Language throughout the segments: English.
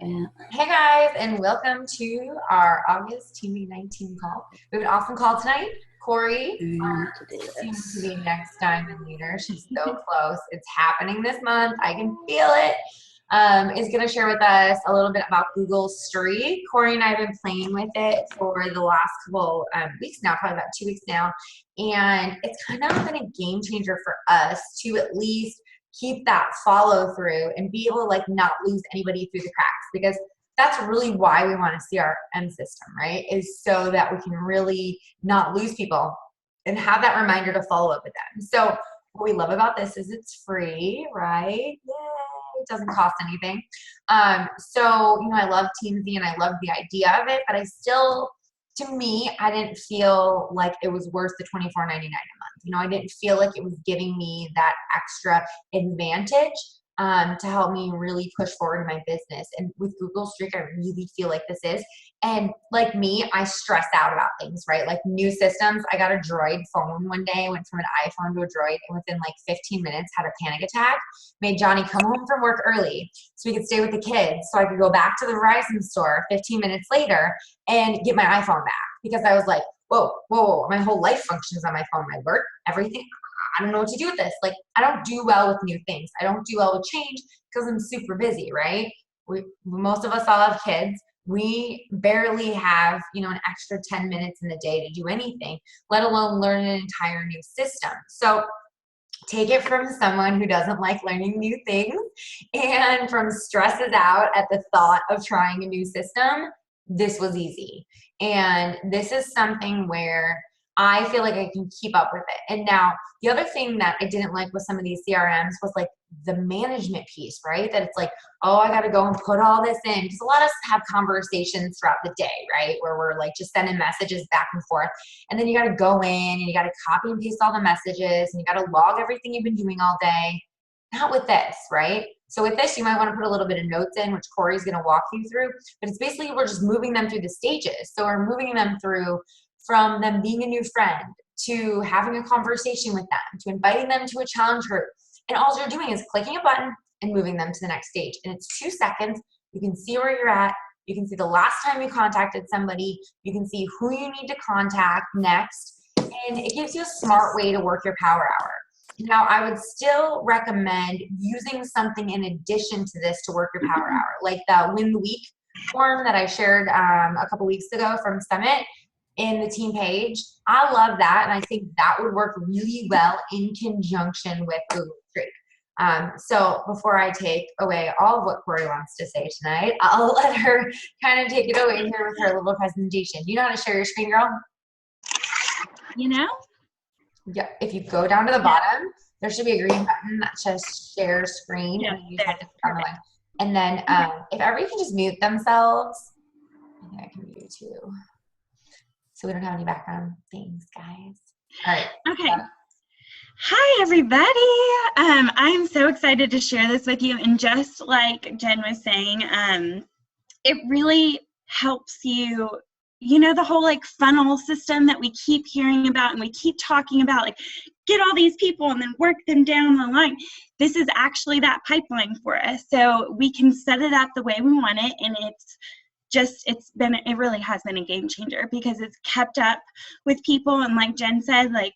Yeah. Hey guys, and welcome to our August Team 19 call. We have an awesome call tonight. Corey, To do seems to this. be next diamond leader. She's so close. It's happening this month. I can feel it. Is going to share with us a little bit about Google Streak. Corey and I have been playing with it for the last couple weeks now, probably about 2 weeks now, and it's kind of been a game changer for us to at least keep that follow through and be able to like not lose anybody through the cracks, because that's really why we want a CRM system, right? Is so that we can really not lose people and have that reminder to follow up with them. So what we love about this is it's free, right? Yay, it doesn't cost anything. So, I love Teamzy and I love the idea of it, but to me, I didn't feel like it was worth the $24.99 a month. I didn't feel like it was giving me that extra advantage to help me really push forward in my business. And with Google Streak, I really feel like this is. And like me, I stress out about things, right? Like new systems. I got a Droid phone one day, went from an iPhone to a Droid, and within like 15 minutes had a panic attack, made Johnny come home from work early so we could stay with the kids, so I could go back to the Verizon store 15 minutes later and get my iPhone back, because I was like, whoa, my whole life functions on my phone, my work, everything. I don't know what to do with this. Like, I don't do well with new things. I don't do well with change because I'm super busy, right? Most of us all have kids. We barely have, an extra 10 minutes in the day to do anything, let alone learn an entire new system. So take it from someone who doesn't like learning new things and from stresses out at the thought of trying a new system. This was easy. And this is something where I feel like I can keep up with it. And now the other thing that I didn't like with some of these CRMs was like the management piece, right? That it's like, oh, I got to go and put all this in. Because a lot of us have conversations throughout the day, right? Where we're like just sending messages back and forth. And then you got to go in and you got to copy and paste all the messages and you got to log everything you've been doing all day. Not with this, right? So with this, you might want to put a little bit of notes in, which Corey's going to walk you through. But it's basically, we're just moving them through the stages. So we're moving them through from them being a new friend to having a conversation with them, to inviting them to a challenge group. And all you're doing is clicking a button and moving them to the next stage. And it's 2 seconds. You can see where you're at. You can see the last time you contacted somebody. You can see who you need to contact next. And it gives you a smart way to work your power hour. Now, I would still recommend using something in addition to this to work your power hour, like the Win the Week form that I shared a couple weeks ago from Summit in the team page. I love that, and I think that would work really well in conjunction with Google Streak. So before I take away all of what Corey wants to say tonight, I'll let her kind of take it away here with her little presentation. You know how to share your screen, girl? Yeah, if you go down to the bottom, there should be a green button that says share screen. Yeah, and you just have to click on the line. And then if everybody can just mute themselves, I think I can mute too. So we don't have any background things, guys. All right. Okay. Hi, everybody. I'm so excited to share this with you. And just like Jen was saying, it really helps you, the whole like funnel system that we keep hearing about and we keep talking about, like get all these people and then work them down the line. This is actually that pipeline for us. So we can set it up the way we want it. And it really has been a game changer because it's kept up with people. And like Jen said, like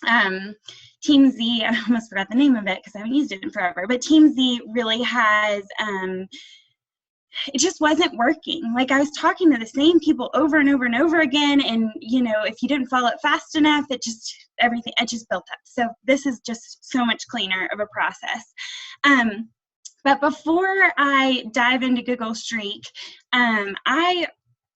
Teamzy, I almost forgot the name of it because I haven't used it in forever, but Teamzy really has, it just wasn't working. Like I was talking to the same people over and over and over again. And, if you didn't follow it fast enough, it just built up. So this is just so much cleaner of a process. But before I dive into Google Streak,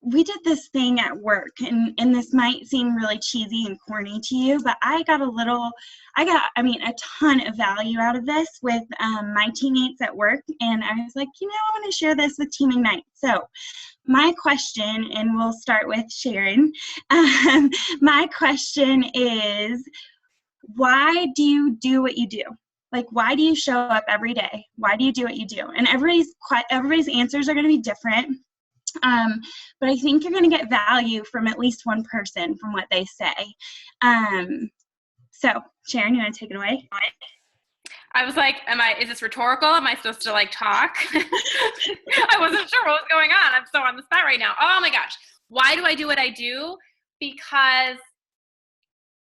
we did this thing at work, and this might seem really cheesy and corny to you, but I got a ton of value out of this with my teammates at work, and I was like, I want to share this with Team Ignite. So my question, and we'll start with Sharon, my question is, why do you do what you do? Like, why do you show up every day? Why do you do what you do? And everybody's answers are going to be different. But I think you're going to get value from at least one person from what they say. So Sharon, you want to take it away? I was like, is this rhetorical? Am I supposed to like talk? I wasn't remember what was going on. I'm so on the spot right now. Oh my gosh. Why do I do what I do? Because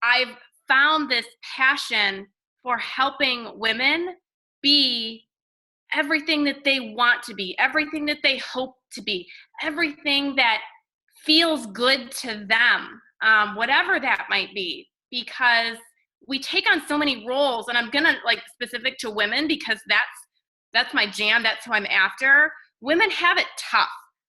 I've found this passion for helping women be everything that they want to be, everything that they hope to be, everything that feels good to them, whatever that might be, because we take on so many roles, and I'm gonna like specific to women because that's my jam, that's who I'm after. Women have it tough.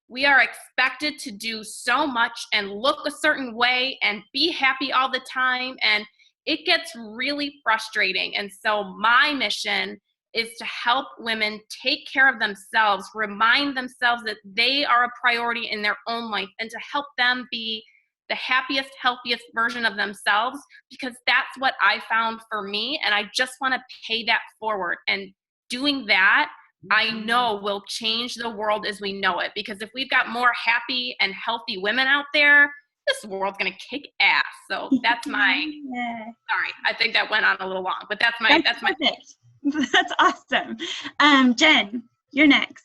We are expected to do so much and look a certain way and be happy all the time, and it gets really frustrating. And so my mission is to help women take care of themselves, remind themselves that they are a priority in their own life, and to help them be the happiest, healthiest version of themselves, because that's what I found for me. And I just want to pay that forward. And doing that, I know will change the world as we know it. Because if we've got more happy and healthy women out there, this world's going to kick ass. So that's my, sorry, I think that went on a little long, but that's my perfect. That's awesome. Jen, you're next.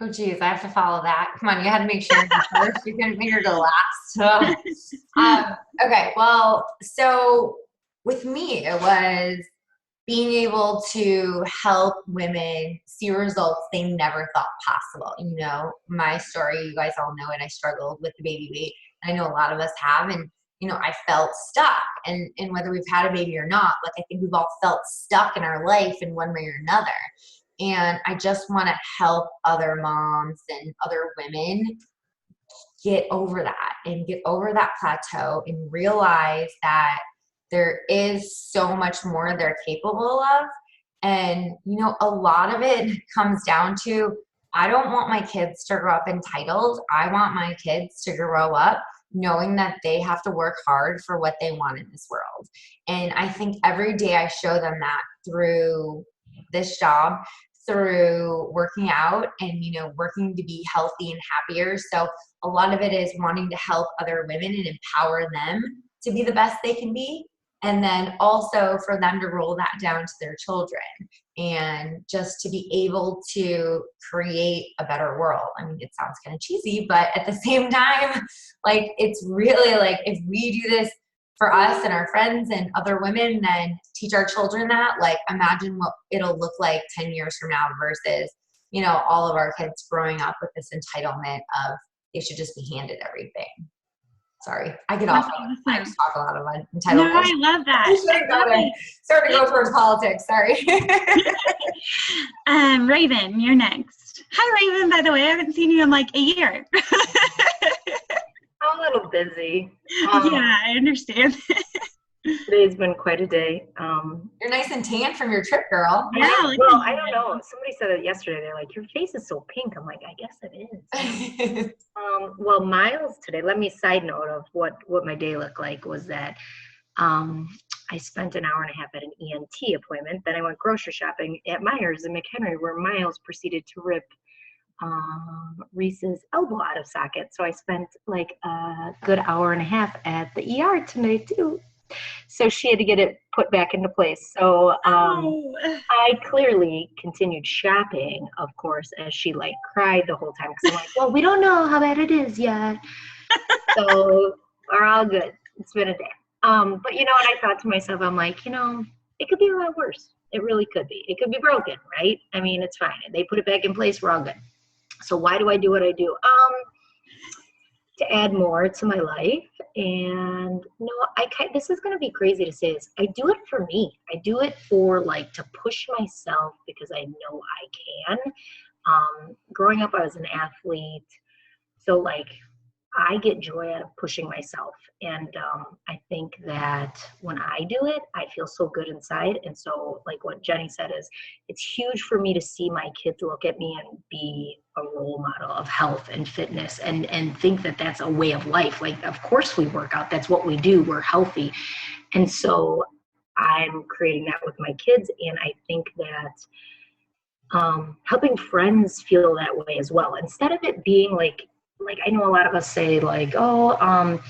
Oh geez, I have to follow that. Come on, you had to make sure you first. You couldn't make her go last. So, okay, well, so with me, it was being able to help women see results they never thought possible. You know, my story, you guys all know it. I struggled with the baby weight. I know a lot of us have, and you know, I felt stuck. And whether we've had a baby or not, like I think we've all felt stuck in our life in one way or another. And I just want to help other moms and other women get over that and get over that plateau and realize that there is so much more they're capable of. And, you know, a lot of it comes down to, I don't want my kids to grow up entitled. I want my kids to grow up knowing that they have to work hard for what they want in this world. And I think every day I show them that through this job, through working out and, you know, working to be healthy and happier. So a lot of it is wanting to help other women and empower them to be the best they can be. And then also for them to roll that down to their children and just to be able to create a better world. I mean, it sounds kind of cheesy, but at the same time, like, it's really like, if we do this for us and our friends and other women, then teach our children that, like, imagine what it'll look like 10 years from now versus, you know, all of our kids growing up with this entitlement of they should just be handed everything. Sorry, I get off. I just talk a lot of entitlement. No, I love that. Starting to go towards politics. Sorry. Raven, you're next. Hi, Raven. By the way, I haven't seen you in like a year. I'm a little busy. Yeah, I understand. Today's been quite a day. You're nice and tan from your trip, girl. Yeah. Well, I don't know. Somebody said it yesterday. They're like, your face is so pink. I'm like, I guess it is. Well, Miles today, let me side note of what my day looked like was that I spent an hour and a half at an ENT appointment. Then I went grocery shopping at Myers in McHenry, where Miles proceeded to rip Reese's elbow out of socket. So I spent like a good hour and a half at the ER tonight too. So she had to get it put back into place. So I clearly continued shopping, of course, as she like cried the whole time. Because I'm like, well, we don't know how bad it is yet. So we're all good. It's been a day. But you know what I thought to myself? I'm like, you know, it could be a lot worse. It really could be. It could be broken, right? I mean, it's fine. They put it back in place. We're all good. So why do I do what I do? To add more to my life. And no, this is going to be crazy to say this. I do it for me. I do it for like to push myself because I know I can. Growing up, I was an athlete. So like I get joy out of pushing myself. And I think that when I do it, I feel so good inside. And so like what Jenny said is, it's huge for me to see my kids look at me and be a role model of health and fitness and think that that's a way of life. Like, of course we work out. That's what we do. We're healthy. And so I'm creating that with my kids. And I think that helping friends feel that way as well. Instead of it being like I know a lot of us say like, oh,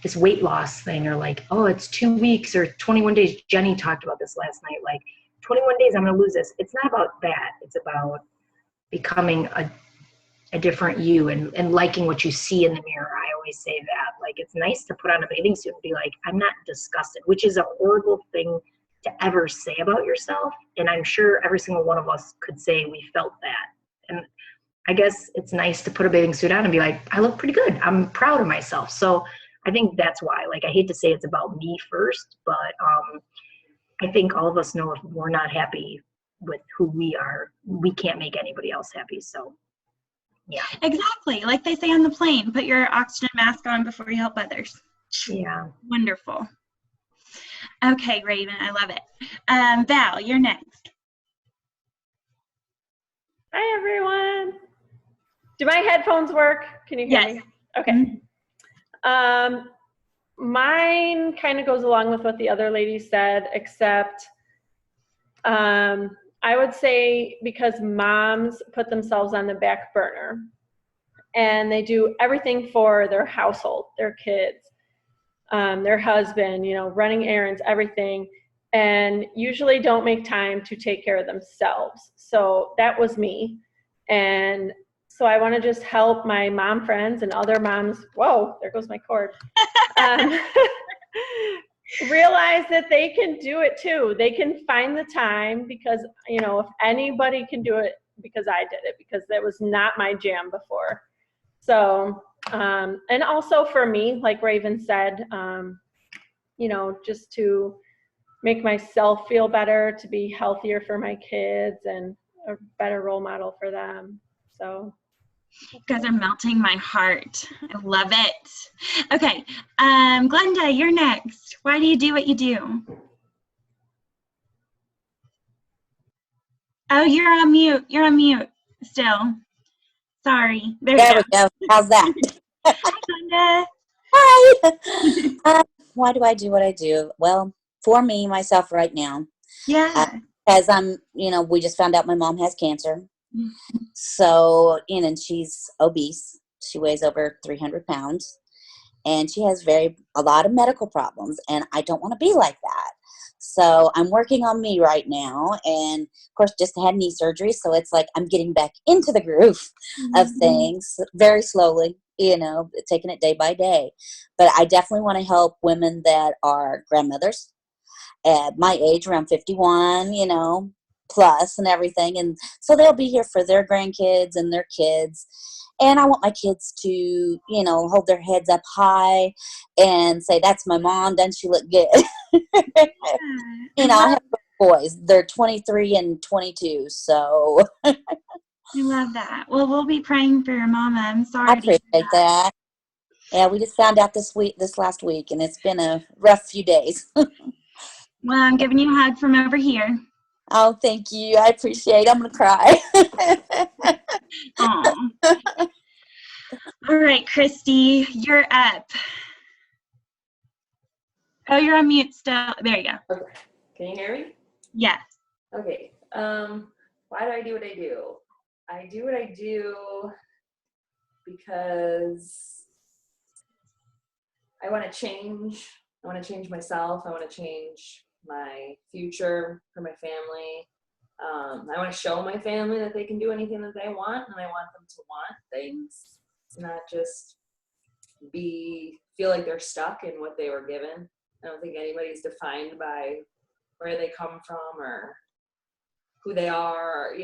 this weight loss thing, or like, oh, it's 2 weeks or 21 days. Jenny talked about this last night, like 21 days, I'm going to lose this. It's not about that. It's about becoming a different you and liking what you see in the mirror. I always say that. Like, it's nice to put on a bathing suit and be like, I'm not disgusted, which is a horrible thing to ever say about yourself. And I'm sure every single one of us could say we felt that. And I guess it's nice to put a bathing suit on and be like, I look pretty good. I'm proud of myself. So I think that's why, like, I hate to say it's about me first, but I think all of us know if we're not happy with who we are, we can't make anybody else happy. So, yeah. Exactly. Like they say on the plane, put your oxygen mask on before you help others. Yeah. Wonderful. Okay, Raven, I love it. Val, you're next. Hi, everyone. Do my headphones work? Can you hear Yes. me? Okay. Mine kind of goes along with what the other lady said, except I would say because moms put themselves on the back burner and they do everything for their household, their kids, their husband, you know, running errands, everything, and usually don't make time to take care of themselves. So that was me. And so I want to just help my mom friends and other moms. Whoa, there goes my cord. Realize that they can do it too. They can find the time because, you know, if anybody can do it, because I did it, because that was not my jam before. So, and also for me, like Raven said, you know, just to make myself feel better, to be healthier for my kids and a better role model for them. So. You guys are melting my heart. I love it. Okay, Glenda, you're next. Why do you do what you do? Oh, you're on mute. You're on mute still. Sorry. There There you we go. How's that? go. Hi, Glenda. Hi. Why do I do what I do? Well, for me, myself right now, Yeah. as we just found out my mom has cancer. So, and she's obese. She weighs over 300 pounds. And she has a lot of medical problems. And I don't want to be like that. So I'm working on me right now. And, of course, just had knee surgery. So it's like I'm getting back into the groove of things very slowly, taking it day by day. But I definitely want to help women that are grandmothers at my age, around 51, plus and everything. And so they'll be here for their grandkids and their kids. And I want my kids to, hold their heads up high and say, that's my mom. Doesn't she look good? I have boys. They're 23 and 22. So I love that. Well, we'll be praying for your mama. I'm sorry. I appreciate that. Yeah, we just found out this last week, and it's been a rough few days. Well, I'm giving you a hug from over here. Oh, thank you. I appreciate it. I'm going to cry. Aw. All right, Christy, you're up. Oh, you're on mute still. There you go. Okay. Can you hear me? Yes. Okay. Why do I do what I do? I do what I do because I want to change. I want to change myself. I want to change my future for my family. I want to show my family that they can do anything that they want, and I want them to want things, not just feel like they're stuck in what they were given. I don't think anybody's defined by where they come from or who they are, or,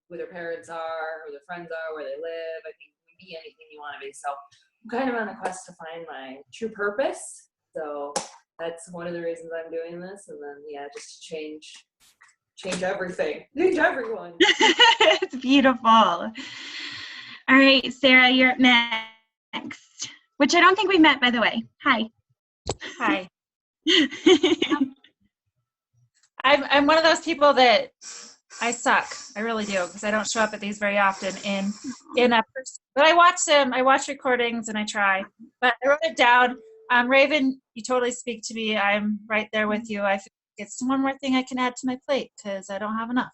who their parents are, who their friends are, where they live. I think you can be anything you want to be. So I'm kind of on a quest to find my true purpose. So that's one of the reasons I'm doing this. And then, just to change everything, change everyone. It's beautiful. All right, Sarah, you're up next, which I don't think we met, by the way. Hi. Hi. I'm one of those people that I suck. I really do, because I don't show up at these very often in a person. But I watch them. I watch recordings and I try. But I wrote it down. Raven, you totally speak to me. I'm right there with you. I feel like it's one more thing I can add to my plate because I don't have enough.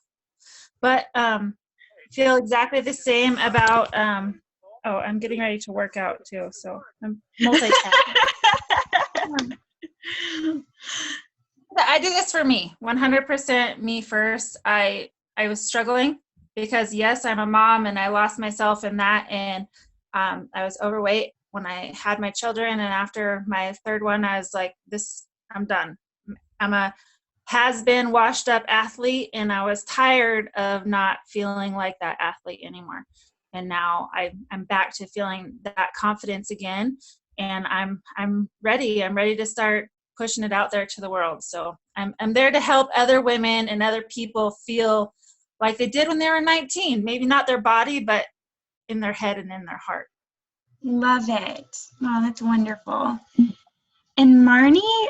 But I feel exactly the same about. I'm getting ready to work out too, so I'm multitasking. I do this for me, 100% me first. I was struggling because yes, I'm a mom and I lost myself in that. And I was overweight when I had my children. And after my third one, I was like, I'm done. I'm a has-been washed up athlete, and I was tired of not feeling like that athlete anymore. And now I'm back to feeling that confidence again, and I'm ready. I'm ready to start pushing it out there to the world. So I'm there to help other women and other people feel like they did when they were 19. Maybe not their body, but in their head and in their heart. Love it. Wow, that's wonderful. And Marnie,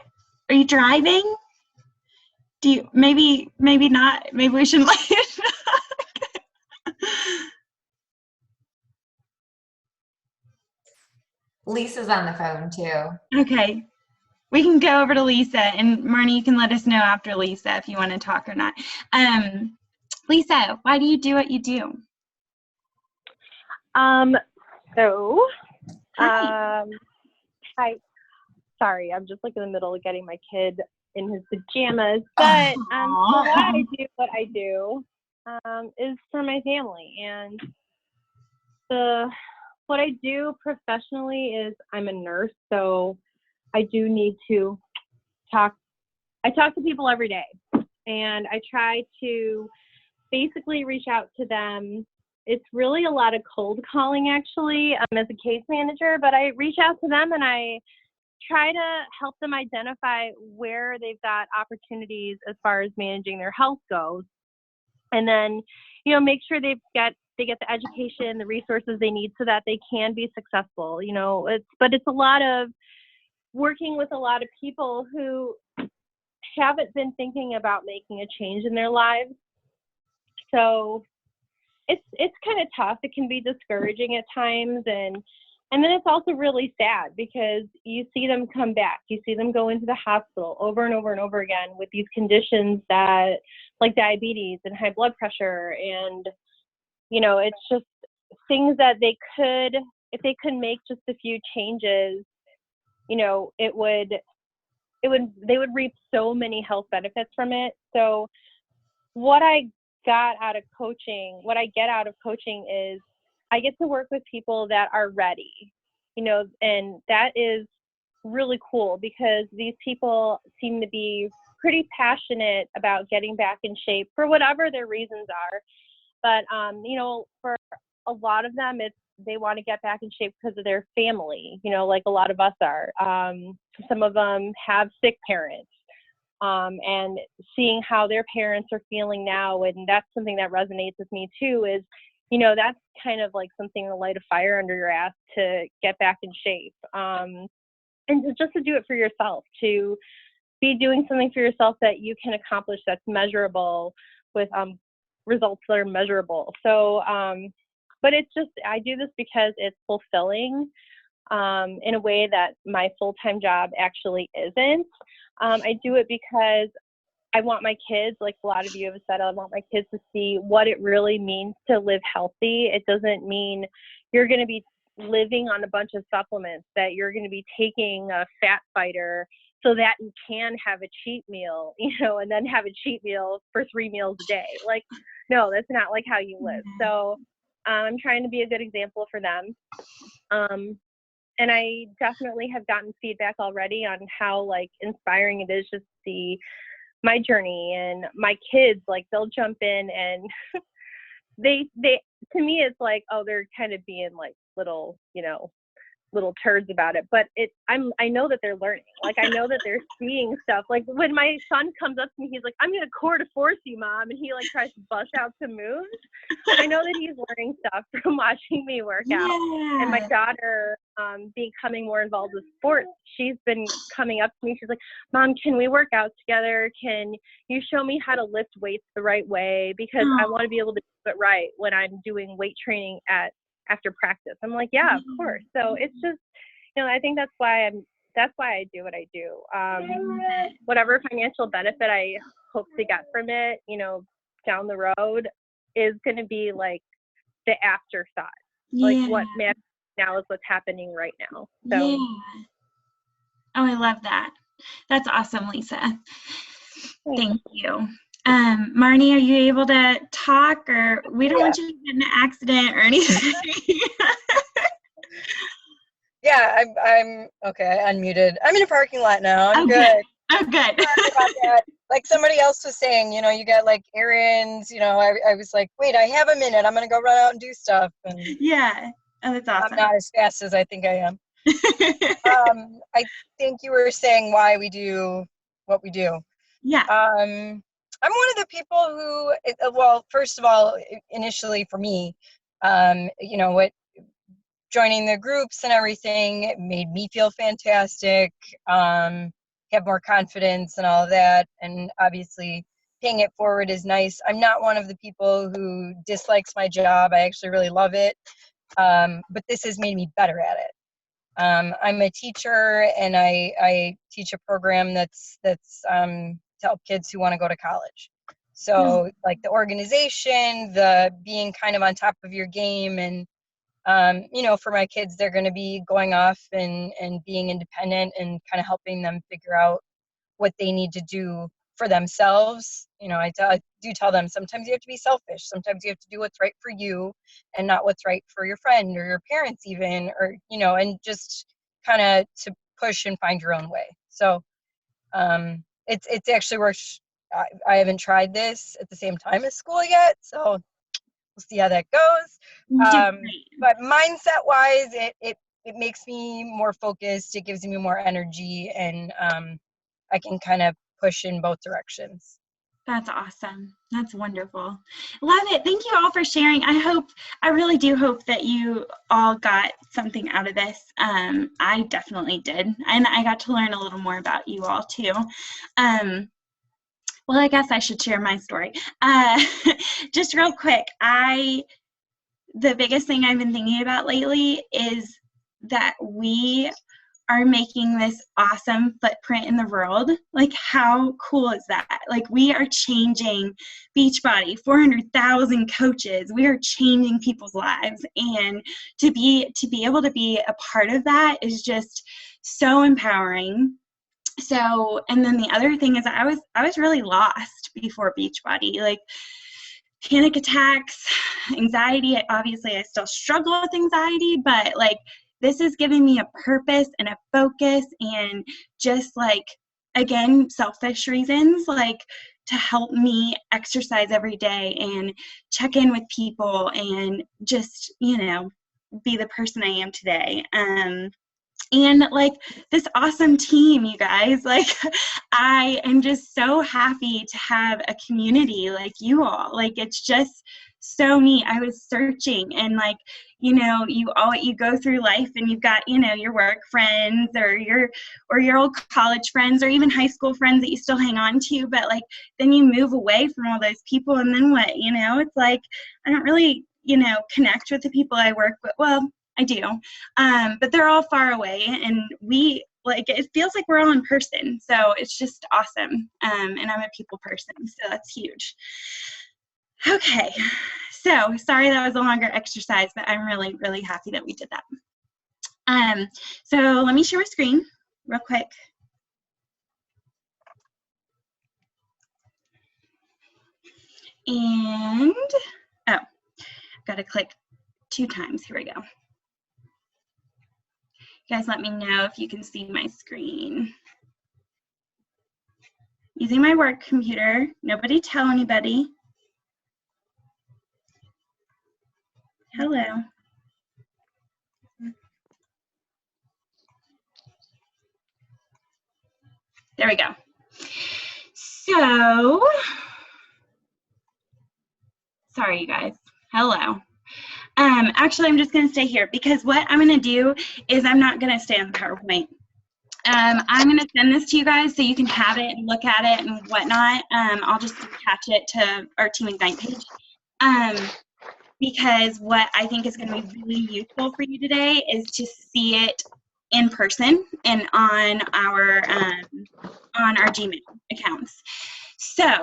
are you driving? Do you, maybe not. Maybe we shouldn't let you talk. Lisa's on the phone too. Okay. We can go over to Lisa, and Marnie, you can let us know after Lisa if you want to talk or not. Lisa, why do you do what you do? Hi. Sorry, I'm just like in the middle of getting my kid in his pajamas. But so why I do what I do is for my family. And what I do professionally is I'm a nurse, so I do need to talk. I talk to people every day, and I try to basically reach out to them. It's really a lot of cold calling, actually, as a case manager, but I reach out to them and I try to help them identify where they've got opportunities as far as managing their health goes. And then, make sure they get the education, the resources they need so that they can be successful. But it's a lot of working with a lot of people who haven't been thinking about making a change in their lives. So it's kind of tough. It can be discouraging at times, and then it's also really sad because you see them come back. You see them go into the hospital over and over and over again with these conditions that, like diabetes and high blood pressure, and it's just things that they could, if they could make just a few changes, they would reap so many health benefits from it. So what I get out of coaching is I get to work with people that are ready, and that is really cool because these people seem to be pretty passionate about getting back in shape for whatever their reasons are. But, for a lot of them, they want to get back in shape because of their family, like a lot of us are. Some of them have sick parents. And seeing how their parents are feeling now, and that's something that resonates with me too, is, that's kind of like something to light a fire under your ass to get back in shape. And just to do it for yourself, to be doing something for yourself that you can accomplish that's measurable with results that are measurable. So, but it's just, I do this because it's fulfilling in a way that my full-time job actually isn't. I do it because I want my kids, like a lot of you have said, I want my kids to see what it really means to live healthy. It doesn't mean you're going to be living on a bunch of supplements, that you're going to be taking a fat fighter so that you can have a cheat meal, and then have a cheat meal for 3 meals a day. Like, no, that's not like how you live. So I'm trying to be a good example for them. And I definitely have gotten feedback already on how like inspiring it is just to see my journey, and my kids, like they'll jump in and they to me it's like, oh, they're kind of being like little turds about it, but I know that they're learning. Like I know that they're seeing stuff. Like when my son comes up to me, he's like, I'm gonna core to force you, Mom, and he like tries to bust out some moves. I know that he's learning stuff from watching me work out. Yeah. And my daughter becoming more involved with sports, she's been coming up to me, she's like, Mom, can we work out together? Can you show me how to lift weights the right way? Because I want to be able to do it right when I'm doing weight training after practice. I'm like, yeah, of course. So it's just, I think that's why I do what I do. Whatever financial benefit I hope to get from it, down the road is going to be like the afterthought. Yeah. Like what matters now is what's happening right now. So. Yeah. Oh, I love that. That's awesome, Lisa. Thank you. Marnie, are you able to talk, or we don't want you to get in an accident or anything? Yeah, I'm okay. I unmuted. I'm in a parking lot now. I'm Oh, good. Oh, good. Sorry about that. Like somebody else was saying, you got like errands, I was like, wait, I have a minute. I'm going to go run out and do stuff. And Yeah. Oh, that's awesome. I'm not as fast as I think I am. I think you were saying why we do what we do. Yeah. I'm one of the people who, well, first of all, initially for me, joining the groups and everything, it made me feel fantastic, have more confidence and all of that. And obviously paying it forward is nice. I'm not one of the people who dislikes my job. I actually really love it. But this has made me better at it. I'm a teacher, and I teach a program that's to help kids who want to go to college. So like the organization, the being kind of on top of your game, and for my kids, they're going to be going off and being independent and kind of helping them figure out what they need to do for themselves. I do tell them sometimes you have to be selfish. Sometimes you have to do what's right for you and not what's right for your friend or your parents even, or, and just kind of to push and find your own way. So it's actually works. I haven't tried this at the same time as school yet, so we'll see how that goes. But mindset wise, it makes me more focused. It gives me more energy, and I can kind of push in both directions. That's awesome. That's wonderful. Love it. Thank you all for sharing. I really do hope that you all got something out of this. I definitely did. And I got to learn a little more about you all too. Well, I guess I should share my story. Just real quick, the biggest thing I've been thinking about lately is that we are making this awesome footprint in the world. Like, how cool is that? Like, we are changing Beachbody, 400,000 coaches. We are changing people's lives, and to be able to be a part of that is just so empowering. So, and then the other thing is I was really lost before Beachbody. Like, panic attacks, anxiety. Obviously, I still struggle with anxiety, but like, this is giving me a purpose and a focus, and just like, again, selfish reasons, like to help me exercise every day and check in with people and just, be the person I am today. And like this awesome team, you guys, like I am just so happy to have a community like you all. Like, it's just so neat. I was searching, and like, you go through life and you've got, your work friends or your old college friends or even high school friends that you still hang on to, but like, then you move away from all those people, and then what, it's like, I don't really, connect with the people I work with. Well, I do, but they're all far away, and it feels like we're all in person, so it's just awesome, and I'm a people person, so that's huge. Okay, so sorry that was a longer exercise, but I'm really, really happy that we did that. So let me share my screen real quick. And, got to click 2 times. Here we go. You guys let me know if you can see my screen. Using my work computer. Nobody tell anybody. Hello. There we go. So, sorry you guys. Hello. Actually, I'm just going to stay here, because what I'm going to do is I'm not going to stay on the PowerPoint. I'm going to send this to you guys so you can have it and look at it and whatnot. I'll just attach it to our Team Ignite page. Because what I think is going to be really useful for you today is to see it in person and on our Gmail accounts. So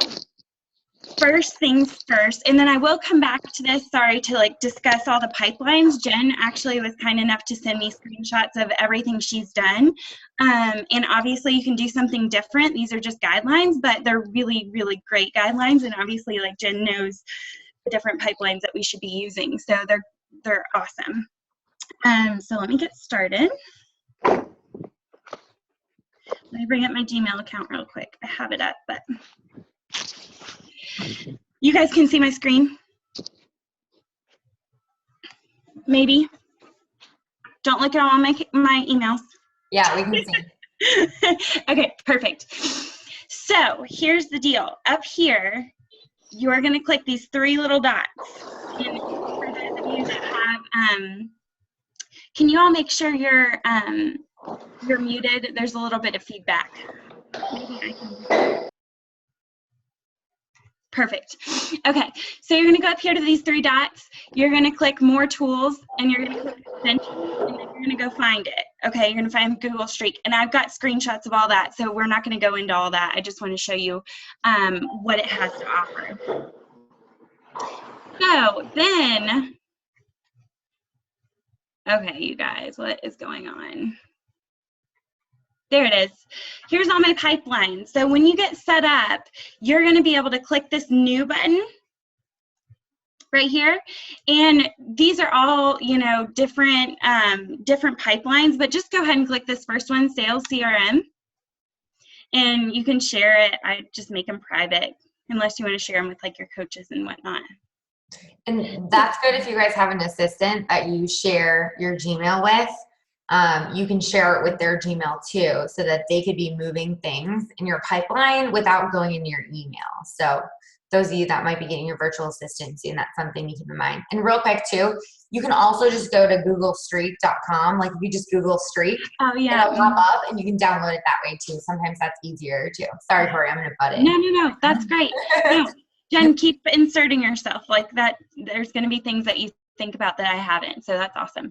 first things first, and then I will come back to this, sorry, to like discuss all the pipelines. Jen actually was kind enough to send me screenshots of everything she's done. And obviously you can do something different. These are just guidelines, but they're really, really great guidelines. And obviously like Jen knows the different pipelines that we should be using. So they're awesome. So let me get started. Let me bring up my Gmail account real quick. I have it up, but you guys can see my screen? Maybe. Don't look at all my emails. Yeah, we can see. Okay, perfect. So here's the deal. Up here, you're going to click these 3 little dots. And for those of you that have, can you all make sure you're muted? There's a little bit of feedback. Maybe I can. Perfect. Okay, so you're going to go up here to these 3 dots. You're going to click More Tools, and you're going to click Extensions, and then you're going to go find it. Okay, you're going to find Google Streak, and I've got screenshots of all that, so we're not going to go into all that. I just want to show you what it has to offer. So then, okay, you guys, what is going on? There it is. Here's all my pipelines. So when you get set up, you're going to be able to click this new button right here. And these are all, you know, different pipelines, but just go ahead and click this first one, Sales CRM. And you can share it. I just make them private unless you want to share them with like your coaches and whatnot. And that's good if you guys have an assistant that you share your Gmail with. You can share it with their Gmail too, so that they could be moving things in your pipeline without going into your email. So those of you that might be getting your virtual assistant, and that's something to keep in mind. And real quick too, you can also just go to googlestreak.com. Like if you just Google Streak, it'll pop up and you can download it that way too. Sometimes that's easier too. Sorry, Corey, I'm going to butt in. No, that's great. No, Jen, keep inserting yourself like that. There's going to be things that you think about that I haven't, so that's awesome.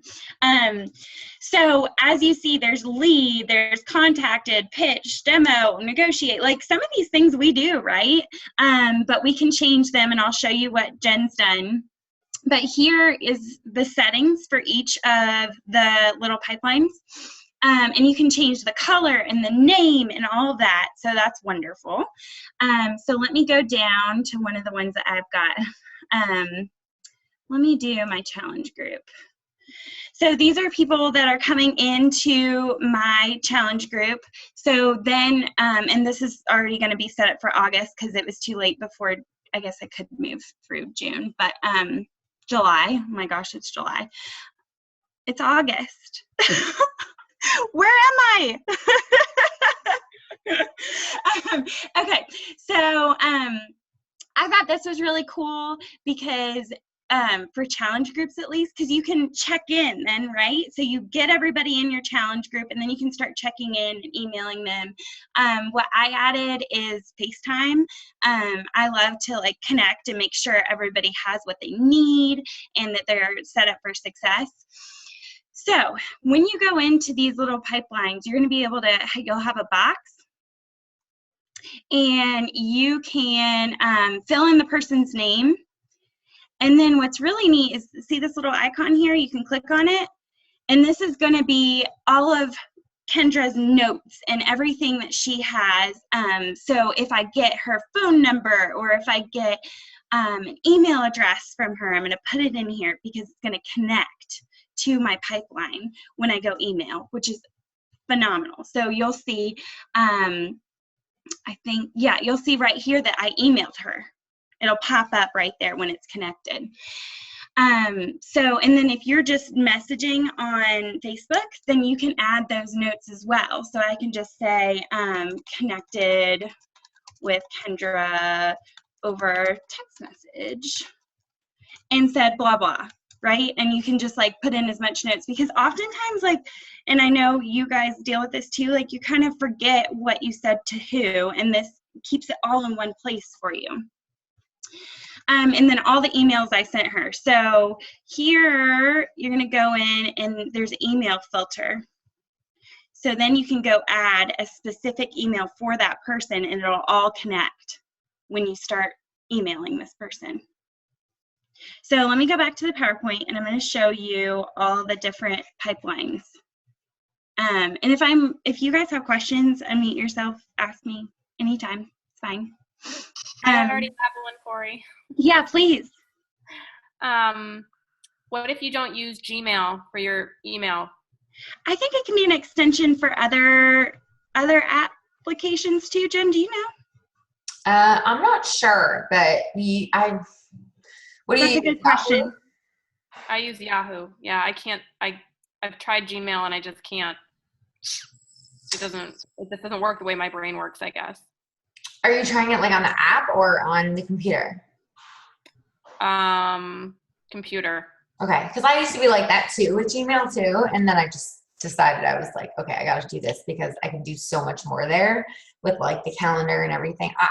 So as you see, there's lead, there's contacted, pitch, demo, negotiate, like some of these things we do, right? But we can change them, and I'll show you what Jen's done. But here is the settings for each of the little pipelines. And you can change the color and the name and all of that, so that's wonderful. So let me go down to one of the ones that I've got. Let me do my challenge group. So these are people that are coming into my challenge group. So then, and this is already going to be set up for August because it was too late before, I guess I could move through June, but July, oh my gosh, it's July. It's August. Where am I? Okay, so I thought this was really cool because for challenge groups at least, because you can check in then, right? So you get everybody in your challenge group and then you can start checking in and emailing them. What I added is FaceTime. I love to like connect and make sure everybody has what they need and that they're set up for success. So when you go into these little pipelines, you're going to be able to, you'll have a box and you can fill in the person's name. And then what's really neat is, see this little icon here? You can click on it. And this is going to be all of Kendra's notes and everything that she has. So if I get her phone number or if I get an email address from her, I'm going to put it in here because it's going to connect to my pipeline when I go email, which is phenomenal. So you'll see, I think, yeah, you'll see right here that I emailed her. It'll pop up right there when it's connected. So, and then if you're just messaging on Facebook, then you can add those notes as well. So I can just say, connected with Kendra over text message and said blah, blah, right? And you can just like put in as much notes because oftentimes like, and I know you guys deal with this too, like you kind of forget what you said to who, and this keeps it all in one place for you. And then all the emails I sent her. So here you're going to go in and there's an email filter. So then you can go add a specific email for that person and it'll all connect when you start emailing this person. So let me go back to the PowerPoint, and I'm going to show you all the different pipelines. And if you guys have questions, unmute yourself, ask me anytime. It's fine. I already have one, Corey. Yeah, please. What if you don't use Gmail for your email? I think it can be an extension for other applications too. Jen, do you know? I'm not sure, but That's a good question. I use Yahoo. Yeah, I can't. I've tried Gmail and I just can't. It doesn't work the way my brain works, I guess. Are you trying it like on the app or on the computer? Computer. Okay, because I used to be like that too with Gmail too, and then I just decided I was like, okay, I gotta do this because I can do so much more there with like the calendar and everything. I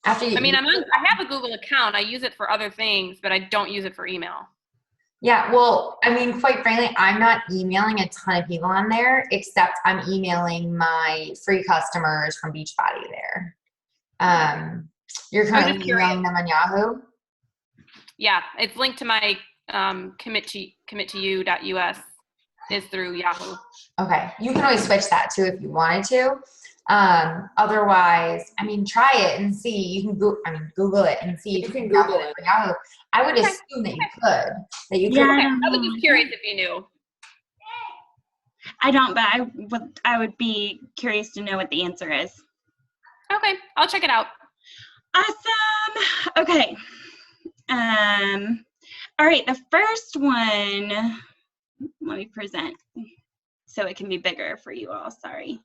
have a Google account. I use it for other things, but I don't use it for email. Yeah, well, I mean, quite frankly, I'm not emailing a ton of people on there, except I'm emailing my free customers from Beachbody there. You're currently emailing them on Yahoo? Yeah, it's linked to my committoyou.us is through Yahoo. Okay, you can always switch that too if you wanted to. Otherwise, I mean, try it and see. You can Google it and see if you can Google it for Yahoo. I would assume that you could. Yeah, okay. I was just curious if you knew. I don't, but I would be curious to know what the answer is. Okay, I'll check it out. Awesome. Okay. All right, the first one, let me present so it can be bigger for you all. Sorry.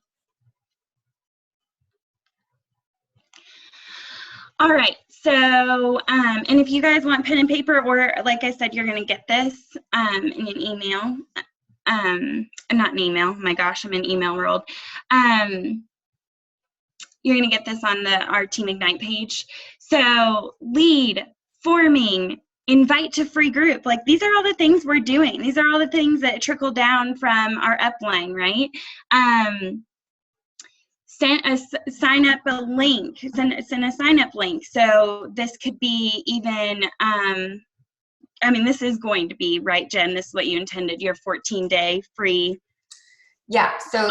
All right, so, and if you guys want pen and paper, or like I said, you're going to get this in an email. Not an email. My gosh, I'm in email world. You're going to get this on our Team Ignite page. So lead, forming, invite to free group. Like, these are all the things we're doing. These are all the things that trickle down from our upline, right? Sign up a link, send a sign up link. So this could be even, this is going to be, right, Jen? This is what you intended, your 14-day free. Yeah. So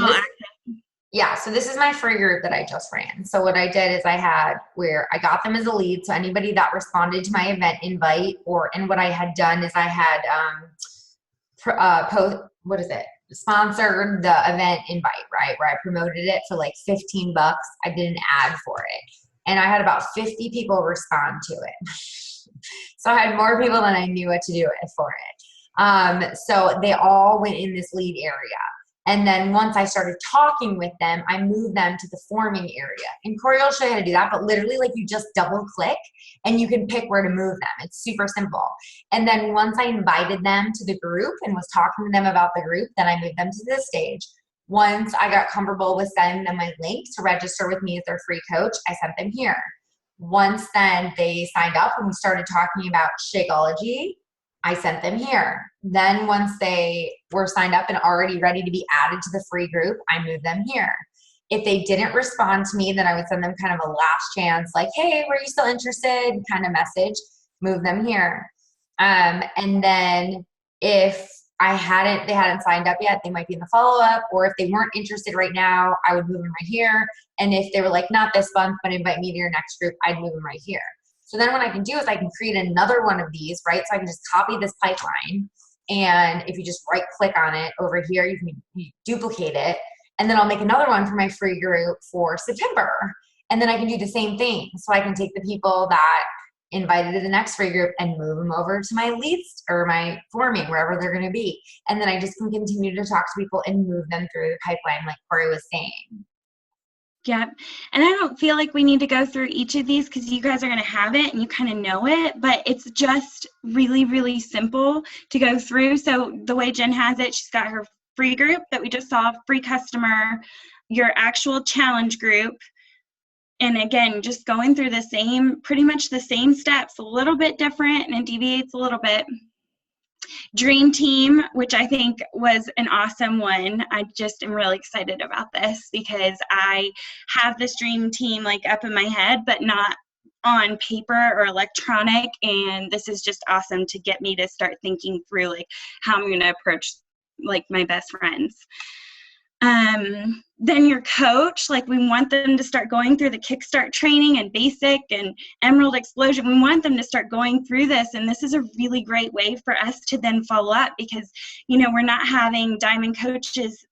this is my free group that I just ran. So what I did is I got them as a lead. So anybody that responded to my event invite, and what I had done is I had sponsored the event invite, right? Where I promoted it for like $15. I did an ad for it. And I had about 50 people respond to it. So I had more people than I knew what to do for it. So they all went in this lead area. And then once I started talking with them, I moved them to the forming area. And Corey will show you how to do that, but literally, like, you just double click and you can pick where to move them. It's super simple. And then once I invited them to the group and was talking to them about the group, then I moved them to this stage. Once I got comfortable with sending them my link to register with me as their free coach, I sent them here. Once then they signed up and we started talking about Shakeology, I sent them here. Then once they were signed up and already ready to be added to the free group, I moved them here. If they didn't respond to me, then I would send them kind of a last chance, like, hey, were you still interested? Kind of message, move them here. And then if they hadn't signed up yet, they might be in the follow-up, or if they weren't interested right now, I would move them right here. And if they were like, not this month, but invite me to your next group, I'd move them right here. So then what I can do is I can create another one of these, right? So I can just copy this pipeline. And if you just right click on it over here, you can duplicate it. And then I'll make another one for my free group for September. And then I can do the same thing. So I can take the people that invited to the next free group and move them over to my leads or my forming, wherever they're going to be. And then I just can continue to talk to people and move them through the pipeline like Corey was saying. Yep. And I don't feel like we need to go through each of these because you guys are going to have it and you kind of know it, but it's just really, really simple to go through. So the way Jen has it, she's got her free group that we just saw, free customer, your actual challenge group. And again, just going through pretty much the same steps, a little bit different and it deviates a little bit. Dream Team, which I think was an awesome one. I just am really excited about this because I have this Dream Team like up in my head, but not on paper or electronic, and this is just awesome to get me to start thinking through like how I'm going to approach like my best friends. Then your coach, like we want them to start going through the Kickstart training and basic and Emerald Explosion. We want them to start going through this, and this is a really great way for us to then follow up, because, you know, we're not having Diamond coaches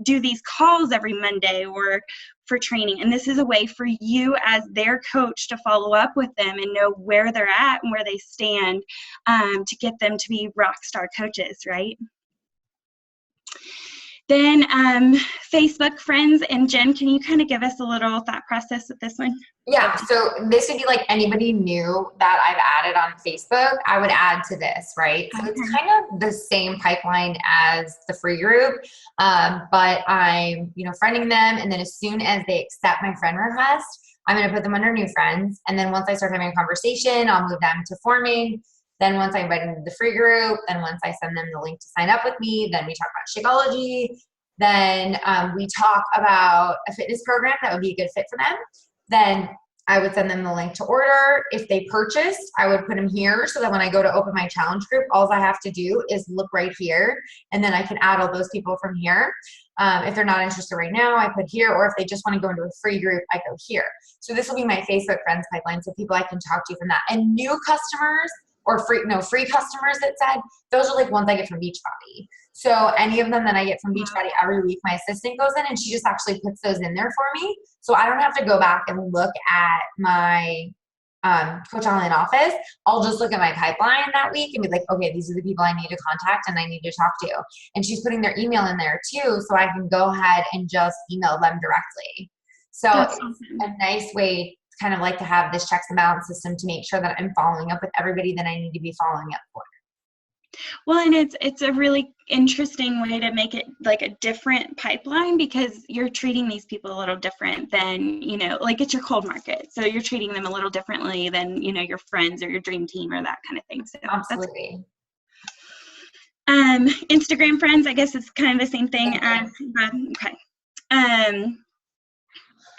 do these calls every Monday or for training, and this is a way for you as their coach to follow up with them and know where they're at and where they stand, to get them to be rock star coaches, right? Then Facebook friends, and Jen, can you kind of give us a little thought process with this one? Yeah, so this would be like anybody new that I've added on Facebook, I would add to this, right? So it's kind of the same pipeline as the free group, but I'm, you know, friending them, and then as soon as they accept my friend request, I'm going to put them under new friends, and then once I start having a conversation, I'll move them to forming. Then once I invite them to the free group, then once I send them the link to sign up with me, then we talk about Shakeology. Then we talk about a fitness program that would be a good fit for them. Then I would send them the link to order. If they purchased, I would put them here so that when I go to open my challenge group, all I have to do is look right here, and then I can add all those people from here. If they're not interested right now, I put here, or if they just want to go into a free group, I go here. So this will be my Facebook friends pipeline, so people I can talk to from that. And new customers, or free customers that said, those are like ones I get from Beachbody. So any of them that I get from Beachbody every week, my assistant goes in and she just actually puts those in there for me. So I don't have to go back and look at my Coach Online office. I'll just look at my pipeline that week and be like, okay, these are the people I need to contact and I need to talk to. And she's putting their email in there too, so I can go ahead and just email them directly. So it's a nice way kind of like to have this checks and balance system to make sure that I'm following up with everybody that I need to be following up for. Well, and it's a really interesting way to make it like a different pipeline, because you're treating these people a little different than, you know, like it's your cold market. So you're treating them a little differently than, you know, your friends or your dream team or that kind of thing. So absolutely. Instagram friends, I guess it's kind of the same thing as, okay.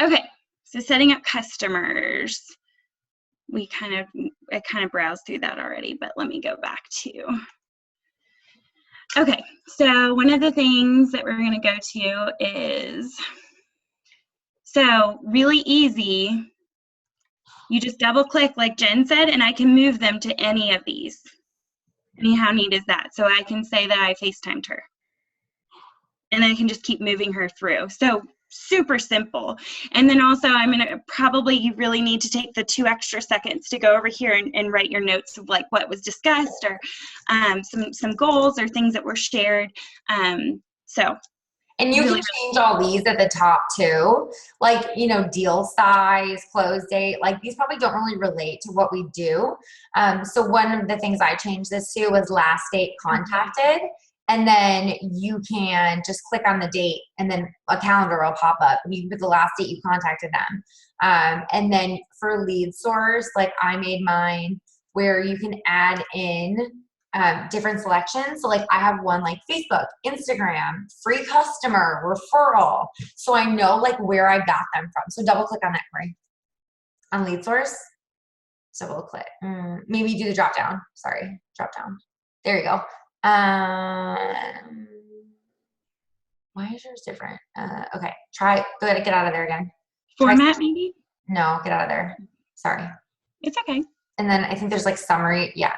Okay. So setting up customers, I kind of browsed through that already, but let me go back to. Okay, so one of the things that we're going to go to is, so really easy. You just double click like Jen said, and I can move them to any of these. And how neat is that? So I can say that I FaceTimed her. And I can just keep moving her through. So super simple. And then also you really need to take the 2 extra seconds to go over here and write your notes of like what was discussed, or some goals or things that were shared. And you can change all these at the top too, like, you know, deal size, close date, like these probably don't really relate to what we do. So one of the things I changed this to was last date contacted. And then you can just click on the date, and then a calendar will pop up. You can put the last date you contacted them. And then for lead source, like I made mine where you can add in different selections. So like I have one like Facebook, Instagram, free customer, referral. So I know like where I got them from. So double click on that, Corey, on lead source. So we'll click. Maybe do the drop down. Sorry, drop down. There you go. Why is yours different? Okay, go ahead and get out of there again. Format maybe? No, get out of there. Sorry. It's okay. And then I think there's like summary. Yeah.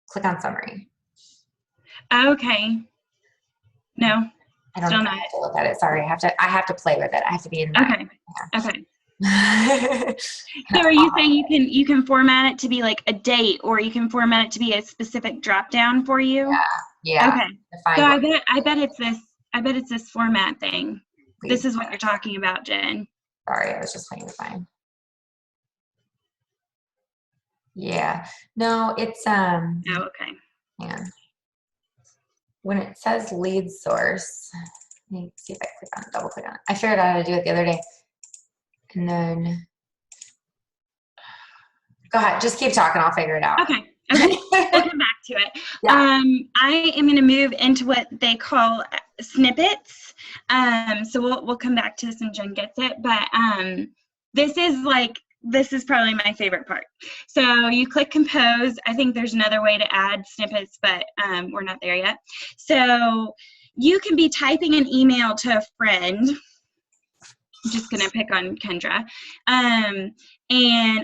Click on summary. Okay. No. I don't have to look at it. Sorry. I have to play with it. I have to be in that. Okay. Yeah. Okay. So are you saying you can format it to be like a date, or you can format it to be a specific drop down for you? Yeah. Okay. So I bet it's this format thing. Please. This is what you're talking about, Jen. Sorry, I was just playing with mine. Yeah. No, it's Oh, okay. Yeah. When it says lead source, let me see if I double click on it. I figured out how to do it the other day. And then, go ahead, just keep talking. I'll figure it out. Okay. We'll come back to it. Yeah. I am going to move into what they call snippets. So we'll come back to this when Jen gets it. But this is like this is probably my favorite part. So you click compose. I think there's another way to add snippets, but we're not there yet. So you can be typing an email to a friend. I'm just going to pick on Kendra. And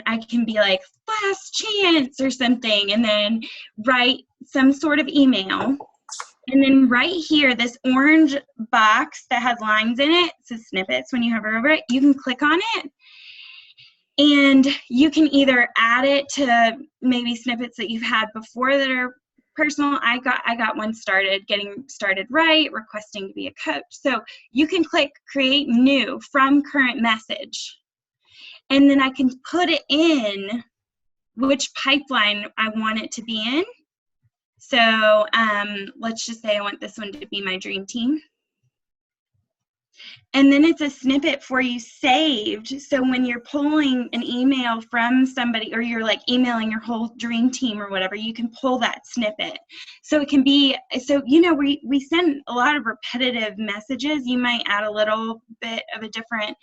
I can be like, last chance or something, and then write some sort of email. And then right here, this orange box that has lines in it, says snippets. When you hover over it, you can click on it. And you can either add it to maybe snippets that you've had before that are personal. I got one started, getting started right, requesting to be a coach. So you can click create new from current message. And then I can put it in which pipeline I want it to be in. So let's just say I want this one to be my dream team. And then it's a snippet for you saved. So when you're pulling an email from somebody, or you're like emailing your whole dream team or whatever, you can pull that snippet. So it can be, so, you know, we send a lot of repetitive messages. You might add a little bit of a different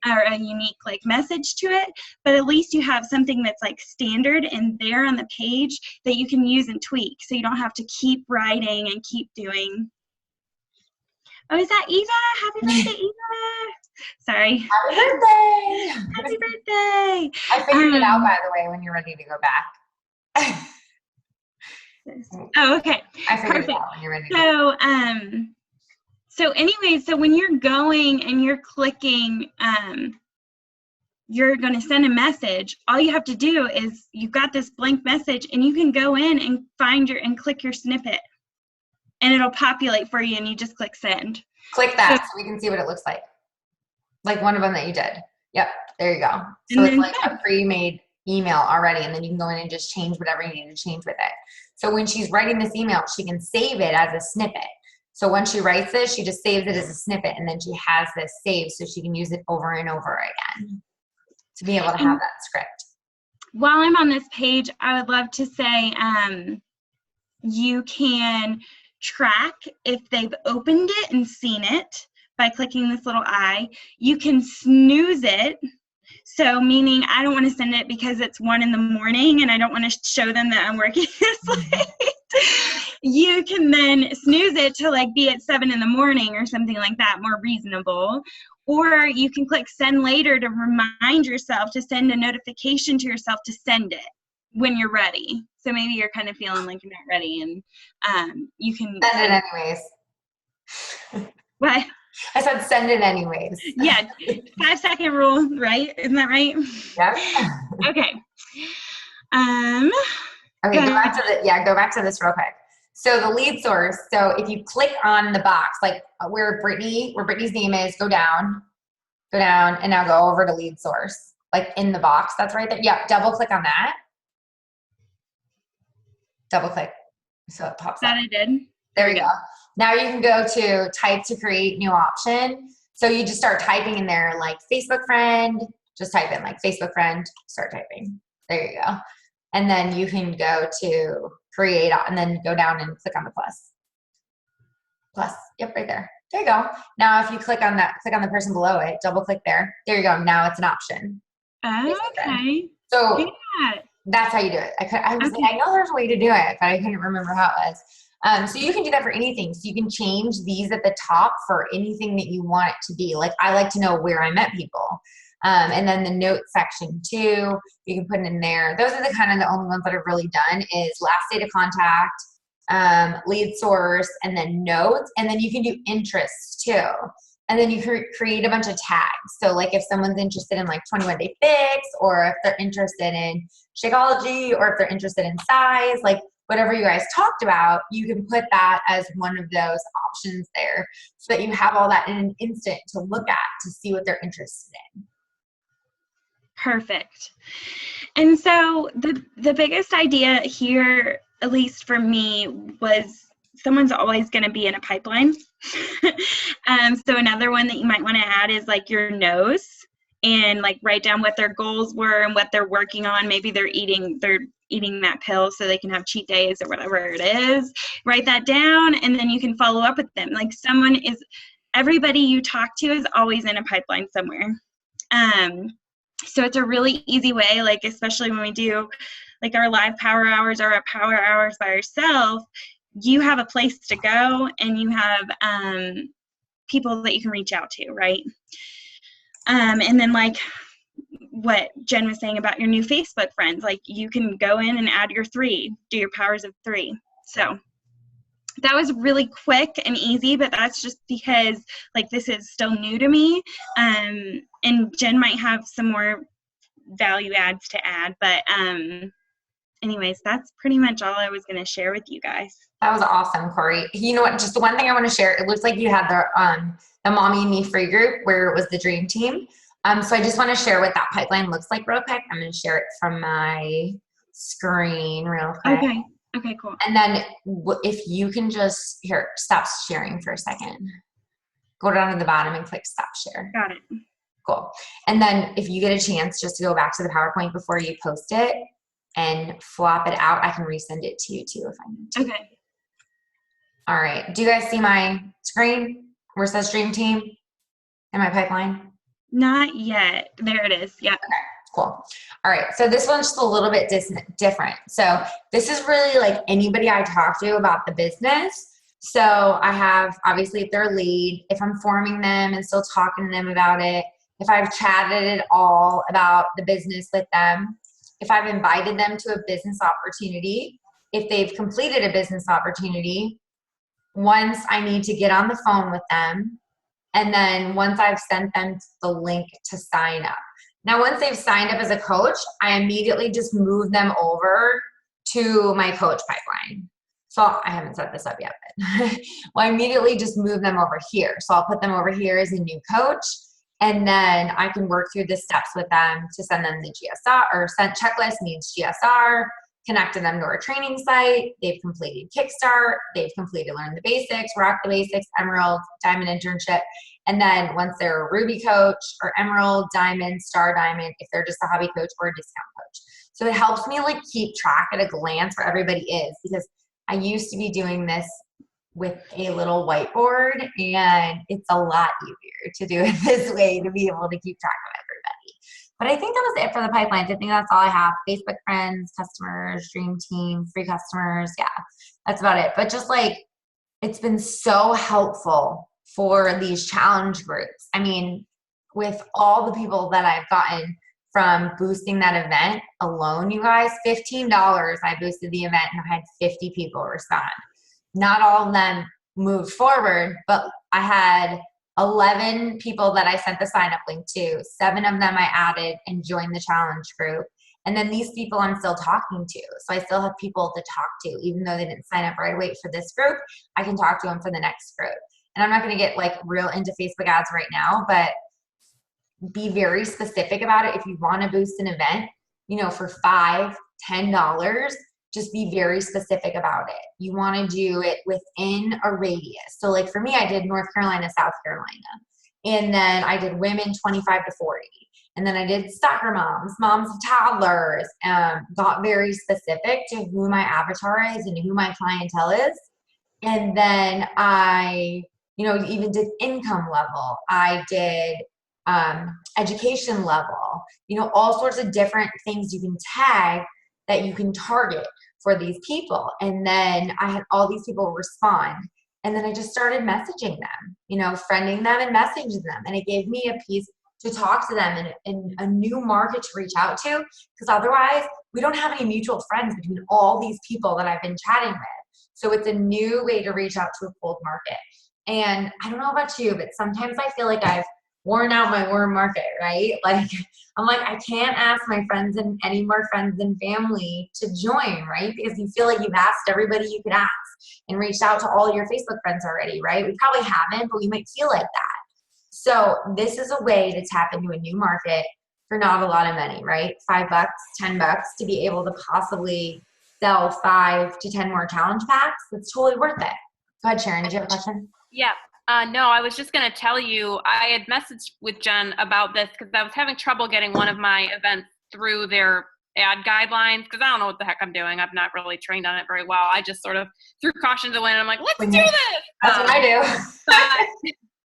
or a unique like message to it, but at least you have something that's like standard and there on the page that you can use and tweak. So you don't have to keep writing and keep doing. Oh, is that Eva? Happy birthday, Eva. Sorry. Happy birthday. Happy birthday. I figured it out, by the way, when you're ready to go back. Oh, okay. I figured Perfect. it out when you're ready to go back. So anyway, so when you're going and you're clicking, you're going to send a message, all you have to do is you've got this blank message and you can go in and find and click your snippet. And it'll populate for you, and you just click send. Click that so we can see what it looks like. Like one of them that you did. Yep, there you go. So it's like a pre-made email already, and then you can go in and just change whatever you need to change with it. So when she's writing this email, she can save it as a snippet. So once she writes this, she just saves it as a snippet, and then she has this saved so she can use it over and over again to be able to have that script. While I'm on this page, I would love to say you can track if they've opened it and seen it by clicking this little eye. You can snooze it. So meaning I don't want to send it because it's 1 a.m. and I don't want to show them that I'm working this late. You can then snooze it to like be at 7 a.m. or something like that, more reasonable. Or you can click send later to remind yourself to send a notification to yourself to send it when you're ready. So maybe you're kind of feeling like you're not ready, and you can send it anyways. What? I said send it anyways. Yeah, 5-second rule, right? Isn't that right? Yep. Okay. Okay, go back to this real quick. So the lead source, so if you click on the box, like where Brittany's name is, go down, and now go over to lead source, like in the box that's right there. Yep, double click on that. Double click so it pops up. That I did. There we go. Now you can go to type to create new option. So you just start typing in there like Facebook friend, just type in like Facebook friend, start typing. There you go. And then you can go to create and then go down and click on the plus. Plus, yep, right there. There you go. Now if you click on that, click on the person below it, double click there. There you go. Now it's an option. Oh, okay. So yeah. That's how you do it. I was like, I know there's a way to do it, but I couldn't remember how it was. So you can do that for anything. So you can change these at the top for anything that you want it to be. Like I like to know where I met people. And then the notes section too, you can put it in there. Those are the only ones that I've really done is last date of contact, lead source, and then notes. And then you can do interests too. And then you create a bunch of tags. So like if someone's interested in like 21 Day Fix, or if they're interested in Shakeology, or if they're interested in size, like whatever you guys talked about, you can put that as one of those options there so that you have all that in an instant to look at to see what they're interested in. Perfect. And so the biggest idea here, at least for me, was someone's always going to be in a pipeline. So another one that you might want to add is like your nose, and like write down what their goals were and what they're working on. Maybe they're eating that pill so they can have cheat days or whatever it is. Write that down, and then you can follow up with them. Like everybody you talk to is always in a pipeline somewhere. So it's a really easy way, like especially when we do like our live power hours or our power hours by yourself, you have a place to go and you have people that you can reach out to, right? And then like what Jen was saying about your new Facebook friends, like you can go in and add your 3, do your powers of 3. So that was really quick and easy, but that's just because like this is still new to me. And Jen might have some more value adds to add, but anyways, that's pretty much all I was going to share with you guys. That was awesome, Corey. You know what? Just the one thing I want to share. It looks like you had the Mommy and Me free group where it was the dream team. So I just want to share what that pipeline looks like real quick. I'm going to share it from my screen real quick. Okay. Okay, cool. And then if you can just, here, stop sharing for a second. Go down to the bottom and click stop share. Got it. Cool. And then if you get a chance just to go back to the PowerPoint before you post it and flop it out, I can resend it to you too if I need to. Okay. All right. Do you guys see my screen where it says Dream Team in my pipeline? Not yet. There it is. Yeah. Okay, cool. All right. So this one's just a little bit different. So this is really like anybody I talk to about the business. So I have, obviously, if they're a lead, if I'm forming them and still talking to them about it, if I've chatted at all about the business with them, if I've invited them to a business opportunity, if they've completed a business opportunity, once I need to get on the phone with them, and then once I've sent them the link to sign up. Now, once they've signed up as a coach, I immediately just move them over to my coach pipeline. So I haven't set this up yet, but well, I immediately just move them over here. So I'll put them over here as a new coach, and then I can work through the steps with them to send them the GSR or send checklist needs GSR, connected them to our training site. They've completed Kickstart. They've completed Learn the Basics, Rock the Basics, Emerald, Diamond Internship. And then once they're a Ruby coach or Emerald, Diamond, Star Diamond, if they're just a hobby coach or a discount coach. So it helps me like keep track at a glance where everybody is, because I used to be doing this with a little whiteboard, and it's a lot easier to do it this way to be able to keep track of everybody. But I think that was it for the pipelines. I think that's all I have. Facebook friends, customers, dream team, free customers. Yeah, that's about it. But just like, it's been so helpful for these challenge groups. I mean, with all the people that I've gotten from boosting that event alone, you guys, $15, I boosted the event and I had 50 people respond. Not all of them moved forward, but I had 11 people that I sent the sign up link to. 7 of them I added and joined the challenge group. And then these people I'm still talking to. So I still have people to talk to, even though they didn't sign up right away for this group, I can talk to them for the next group. And I'm not going to get like real into Facebook ads right now, but be very specific about it. If you want to boost an event, you know, for $5, $10, just be very specific about it. You want to do it within a radius. So like for me, I did North Carolina, South Carolina, and then I did women 25 to 40. And then I did soccer moms, moms of toddlers, got very specific to who my avatar is and who my clientele is. And then I, you know, even did income level. I did education level, you know, all sorts of different things you can tag that you can target for these people. And then I had all these people respond. And then I just started messaging them, you know, friending them and messaging them. And it gave me a piece to talk to them and a new market to reach out to, because otherwise we don't have any mutual friends between all these people that I've been chatting with. So it's a new way to reach out to a cold market. And I don't know about you, but sometimes I feel like I've worn out my warm market, right? Like I'm like, I can't ask my friends and any more friends and family to join, right? Because you feel like you've asked everybody you could ask and reached out to all your Facebook friends already, right? We probably haven't, but we might feel like that. So this is a way to tap into a new market for not a lot of money, right? $5, $10 to be able to possibly sell 5 to 10 more challenge packs. That's totally worth it. Go ahead, Sharon. Did you have a question? Yeah. No, I was just going to tell you, I had messaged with Jen about this because I was having trouble getting one of my events through their ad guidelines, because I don't know what the heck I'm doing. I've not really trained on it very well. I just sort of threw caution to the wind. I'm like, let's do this. That's what I do.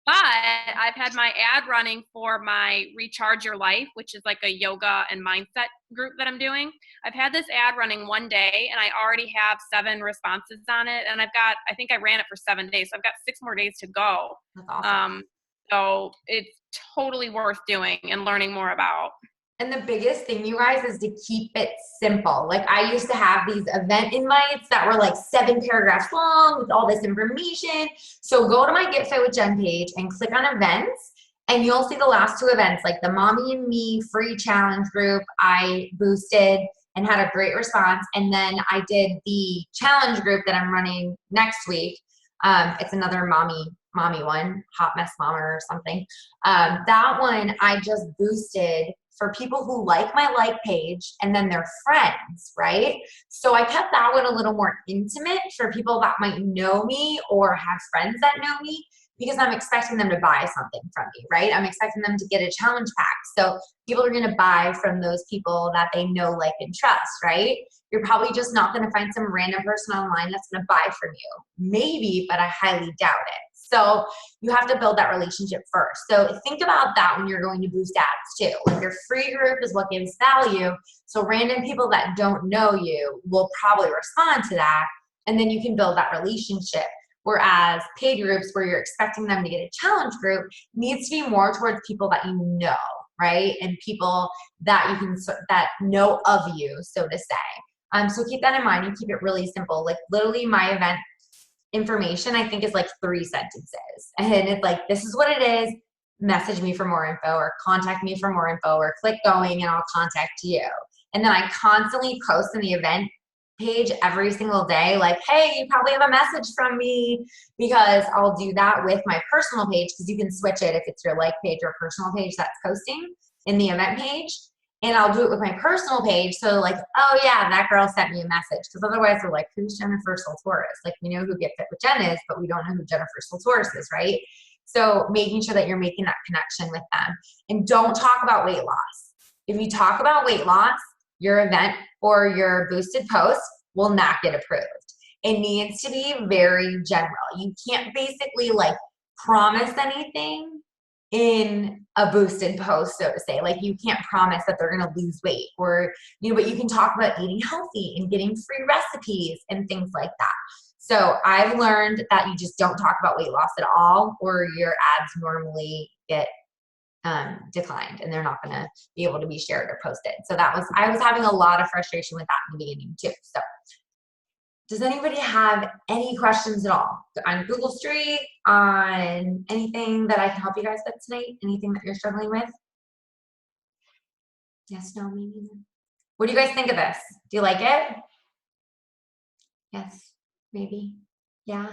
But I've had my ad running for my Recharge Your Life, which is like a yoga and mindset group that I'm doing. I've had this ad running one day and I already have 7 responses on it. And I think I ran it for 7 days. So I've got 6 more days to go. That's awesome. So it's totally worth doing and learning more about. And the biggest thing, you guys, is to keep it simple. Like I used to have these event invites that were like 7 paragraphs long with all this information. So go to my Get Fit with Jen page and click on events, and you'll see the last 2 events, like the Mommy and Me free challenge group I boosted and had a great response. And then I did the challenge group that I'm running next week. It's another mommy one, Hot Mess Mama or something. That one I just boosted for people who like my like page and then their friends, right? So I kept that one a little more intimate for people that might know me or have friends that know me, because I'm expecting them to buy something from me, right? I'm expecting them to get a challenge pack. So people are gonna buy from those people that they know, like, and trust, right? You're probably just not gonna find some random person online that's gonna buy from you. Maybe, but I highly doubt it. So you have to build that relationship first. So think about that when you're going to boost ads too. Like your free group is what gives value. So random people that don't know you will probably respond to that, and then you can build that relationship. Whereas paid groups, where you're expecting them to get a challenge group, needs to be more towards people that you know, right? And people that you can, that know of you, so to say. So keep that in mind and keep it really simple. Like literally my event information, I think, is like 3 sentences. And it's like, this is what it is. Message me for more info, or contact me for more info, or click going and I'll contact you. And then I constantly post in the event page every single day, like, hey, you probably have a message from me, because I'll do that with my personal page, because you can switch it if it's your like page or personal page that's posting in the event page. And I'll do it with my personal page. So like, oh yeah, that girl sent me a message. Because otherwise they're like, who's Jennifer Saltoris? Like, we know who Get Fit with Jen is, but we don't know who Jennifer Saltoris is, right? So making sure that you're making that connection with them. And don't talk about weight loss. If you talk about weight loss, your event or your boosted post will not get approved. It needs to be very general. You can't basically like promise anything in a boosted post, so to say. Like you can't promise that they're going to lose weight, or, you know, but you can talk about eating healthy and getting free recipes and things like that. So I've learned that you just don't talk about weight loss at all, or your ads normally get declined and they're not going to be able to be shared or posted. So I was having a lot of frustration with that in the beginning too. So does anybody have any questions at all on Google Street, on anything that I can help you guys with tonight? Anything that you're struggling with? Yes, no, me neither. What do you guys think of this? Do you like it? Yes, maybe. Yeah.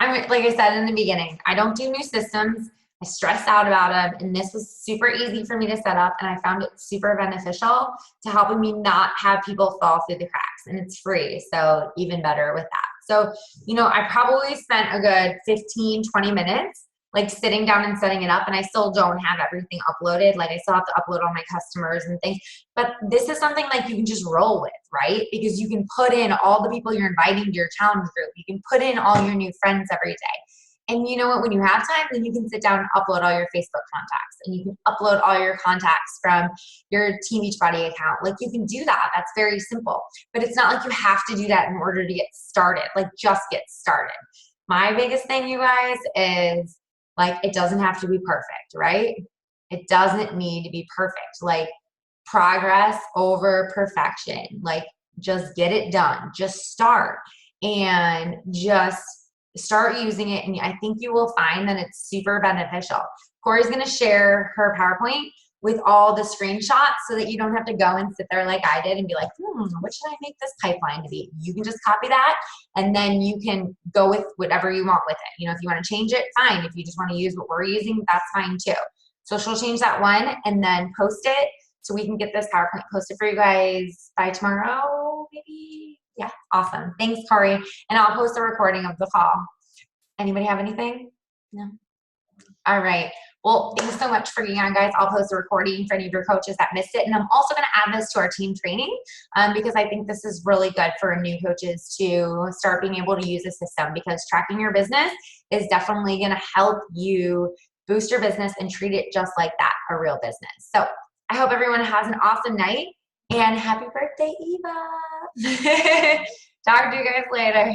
Like I said in the beginning, I don't do new systems. I stressed out about them, and this was super easy for me to set up, and I found it super beneficial to helping me not have people fall through the cracks, and it's free, so even better with that. So, you know, I probably spent a good 15, 20 minutes like sitting down and setting it up, and I still don't have everything uploaded. Like I still have to upload all my customers and things, but this is something like you can just roll with, right? Because you can put in all the people you're inviting to your challenge group. You can put in all your new friends every day. And you know what, when you have time, then you can sit down and upload all your Facebook contacts, and you can upload all your contacts from your Team Beachbody account. Like you can do that. That's very simple, but it's not like you have to do that in order to get started. Like just get started. My biggest thing, you guys, is like, it doesn't have to be perfect, right? It doesn't need to be perfect. Like progress over perfection. Like just get it done. Just start and just start using it, and I think you will find that it's super beneficial. Corey's going to share her PowerPoint with all the screenshots so that you don't have to go and sit there like I did and be like, what should I make this pipeline to be? You can just copy that, and then you can go with whatever you want with it. You know, if you want to change it, fine. If you just want to use what we're using, that's fine too. So she'll change that one and then post it so we can get this PowerPoint posted for you guys by tomorrow, maybe. Yeah, awesome. Thanks, Corey. And I'll post a recording of the call. Anybody have anything? No? All right. Well, thanks so much for being on, guys. I'll post a recording for any of your coaches that missed it. And I'm also going to add this to our team training because I think this is really good for new coaches to start being able to use the system, because tracking your business is definitely going to help you boost your business and treat it just like that, a real business. So I hope everyone has an awesome night, and happy birthday, Eva. Talk to you guys later.